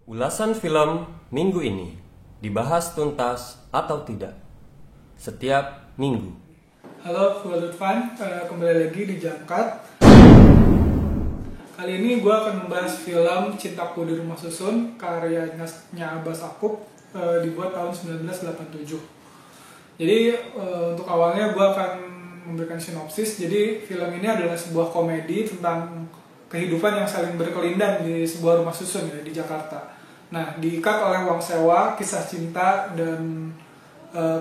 Ulasan film minggu ini dibahas tuntas atau tidak setiap minggu. Halo, gue Lutfan, kembali lagi di Jangkat. Kali ini gue akan membahas film Cintaku di Rumah Susun karyanya Abbas Akub, dibuat tahun 1987. Jadi untuk awalnya gue akan memberikan sinopsis. Jadi film ini adalah sebuah komedi tentang kehidupan yang saling berkelindan di sebuah rumah susun ya, di Jakarta. Nah, diikat oleh uang sewa, kisah cinta, dan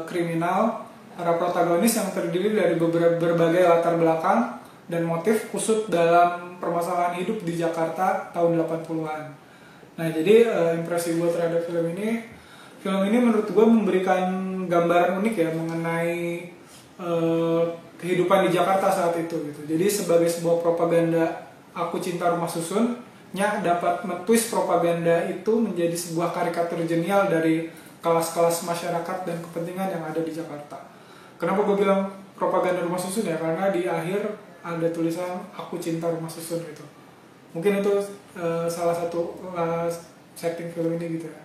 kriminal. Para protagonis yang terdiri dari berbagai latar belakang dan motif kusut dalam permasalahan hidup di Jakarta tahun 80-an. Nah, jadi impresi gue terhadap film ini menurut gue memberikan gambaran unik ya mengenai kehidupan di Jakarta saat itu gitu. Jadi sebagai sebuah propaganda aku cinta rumah susun, dapat mentwist propaganda itu menjadi sebuah karikatur jenial dari kelas-kelas masyarakat dan kepentingan yang ada di Jakarta. Kenapa gue bilang propaganda rumah susun ya? Karena di akhir ada tulisan aku cinta rumah susun gitu. Mungkin itu salah satu setting film ini gitu ya.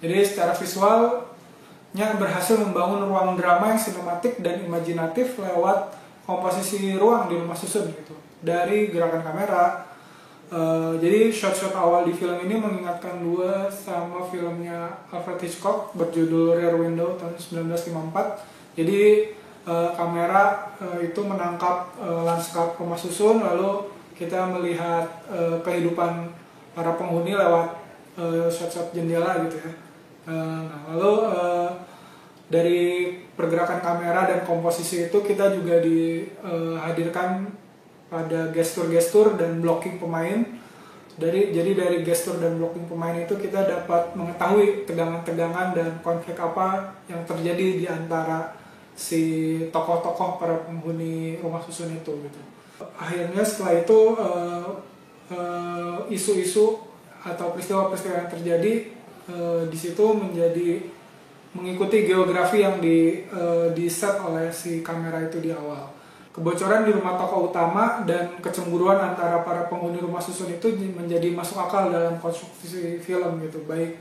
Jadi secara visualnya berhasil membangun ruang drama yang sinematik dan imajinatif lewat komposisi ruang di rumah susun gitu. Dari gerakan kamera. Jadi shot-shot awal di film ini mengingatkan gue sama filmnya Alfred Hitchcock berjudul Rear Window tahun 1954. Jadi kamera itu menangkap lanskap rumah susun, lalu kita melihat kehidupan para penghuni lewat shot-shot jendela gitu ya. Lalu dari pergerakan kamera dan komposisi itu kita juga dihadirkan pada gestur-gestur dan blocking pemain. Jadi dari gestur dan blocking pemain itu kita dapat mengetahui tegangan-tegangan dan konflik apa yang terjadi di antara si tokoh-tokoh para penghuni rumah susun itu gitu. Akhirnya setelah itu isu-isu atau peristiwa-peristiwa yang terjadi di situ menjadi mengikuti geografi yang di set oleh si kamera itu di awal. Kebocoran di rumah tokoh utama dan kecemburuan antara para penghuni rumah susun itu menjadi masuk akal dalam konstruksi film gitu, baik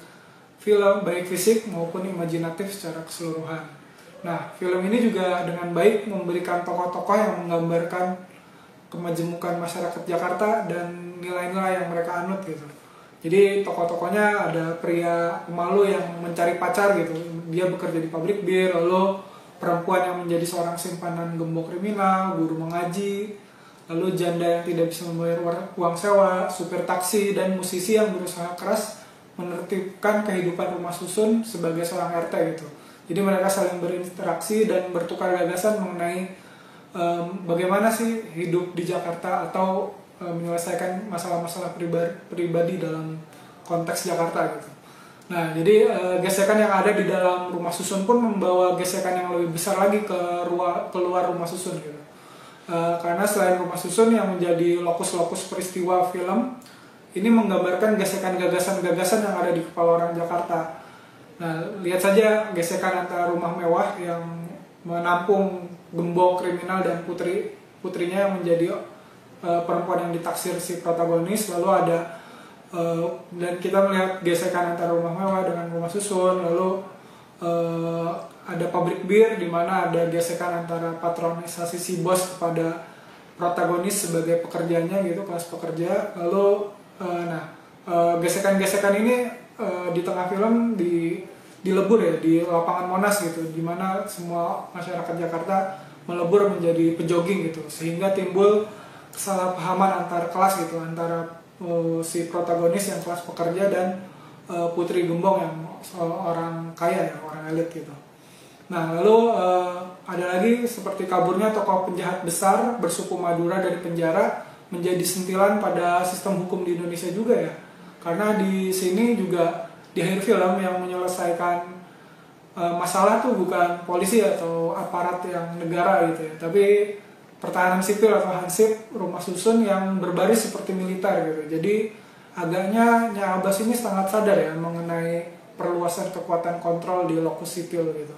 fisik maupun imajinatif secara keseluruhan. Nah, film ini juga dengan baik memberikan tokoh-tokoh yang menggambarkan kemajemukan masyarakat Jakarta dan nilai-nilai yang mereka anut gitu. Jadi tokoh-tokohnya ada pria pemalu yang mencari pacar gitu, dia bekerja di pabrik bir, lalu perempuan yang menjadi seorang simpanan gembok kriminal, guru mengaji, lalu janda yang tidak bisa membayar uang sewa, supir taksi, dan musisi yang berusaha keras menertibkan kehidupan rumah susun sebagai seorang RT gitu. Jadi mereka saling berinteraksi dan bertukar gagasan mengenai bagaimana sih hidup di Jakarta atau menyelesaikan masalah-masalah pribadi dalam konteks Jakarta gitu. Nah, jadi gesekan yang ada di dalam rumah susun pun membawa gesekan yang lebih besar lagi keluar rumah susun gitu. Karena selain rumah susun yang menjadi lokus-lokus peristiwa film, ini menggambarkan gesekan gagasan-gagasan yang ada di kepala orang Jakarta. Nah, lihat saja gesekan antara rumah mewah yang menampung gembok kriminal dan putrinya yang menjadi perempuan yang ditaksir si protagonis, lalu ada dan kita melihat gesekan antara rumah mewah dengan rumah susun, lalu ada pabrik bir di mana ada gesekan antara patronisasi si bos kepada protagonis sebagai pekerjanya gitu, kelas pekerja. Lalu gesekan-gesekan ini di tengah film dilebur ya di lapangan Monas gitu, di mana semua masyarakat Jakarta melebur menjadi pejogging gitu, sehingga timbul kesalahpahaman antar kelas gitu, antara si protagonis yang kelas pekerja dan putri gembong yang orang kaya ya, orang elit gitu. Nah, lalu ada lagi seperti kaburnya tokoh penjahat besar bersuku Madura dari penjara menjadi sentilan pada sistem hukum di Indonesia juga ya. Karena di sini juga di akhir film yang menyelesaikan masalah tuh bukan polisi atau aparat yang negara gitu ya, tapi pertahanan sipil atau hansip rumah susun yang berbaris seperti militer gitu. Jadi agaknya Abbas ini sangat sadar ya mengenai perluasan kekuatan kontrol di lokus sipil gitu.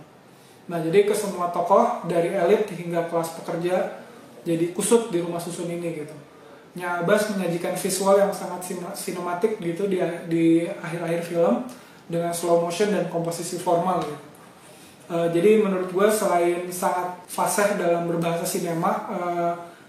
Nah, jadi ke semua tokoh dari elit hingga kelas pekerja jadi kusut di rumah susun ini gitu. Abbas menyajikan visual yang sangat sinematik gitu di akhir-akhir film dengan slow motion dan komposisi formal gitu. Jadi menurut gue selain sangat fasih dalam berbahasa sinema,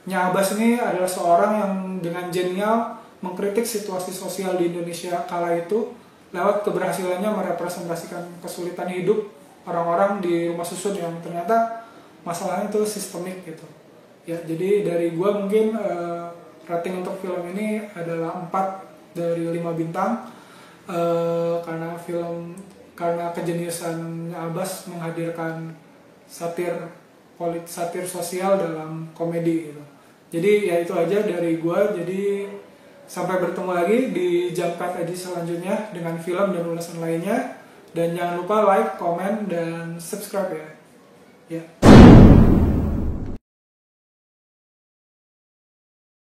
Abbas ini adalah seorang yang dengan jenial mengkritik situasi sosial di Indonesia kala itu lewat keberhasilannya merepresentasikan kesulitan hidup orang-orang di rumah susun yang ternyata masalahnya itu sistemik gitu. Ya, jadi dari gue mungkin rating untuk film ini adalah 4 dari 5 bintang karena kejeniusan Abbas menghadirkan satir sosial dalam komedi gitu. Jadi ya itu aja dari gue. Jadi sampai bertemu lagi di Jumpcut edisi selanjutnya dengan film dan ulasan lainnya. Dan jangan lupa like, comment, dan subscribe ya. Ya.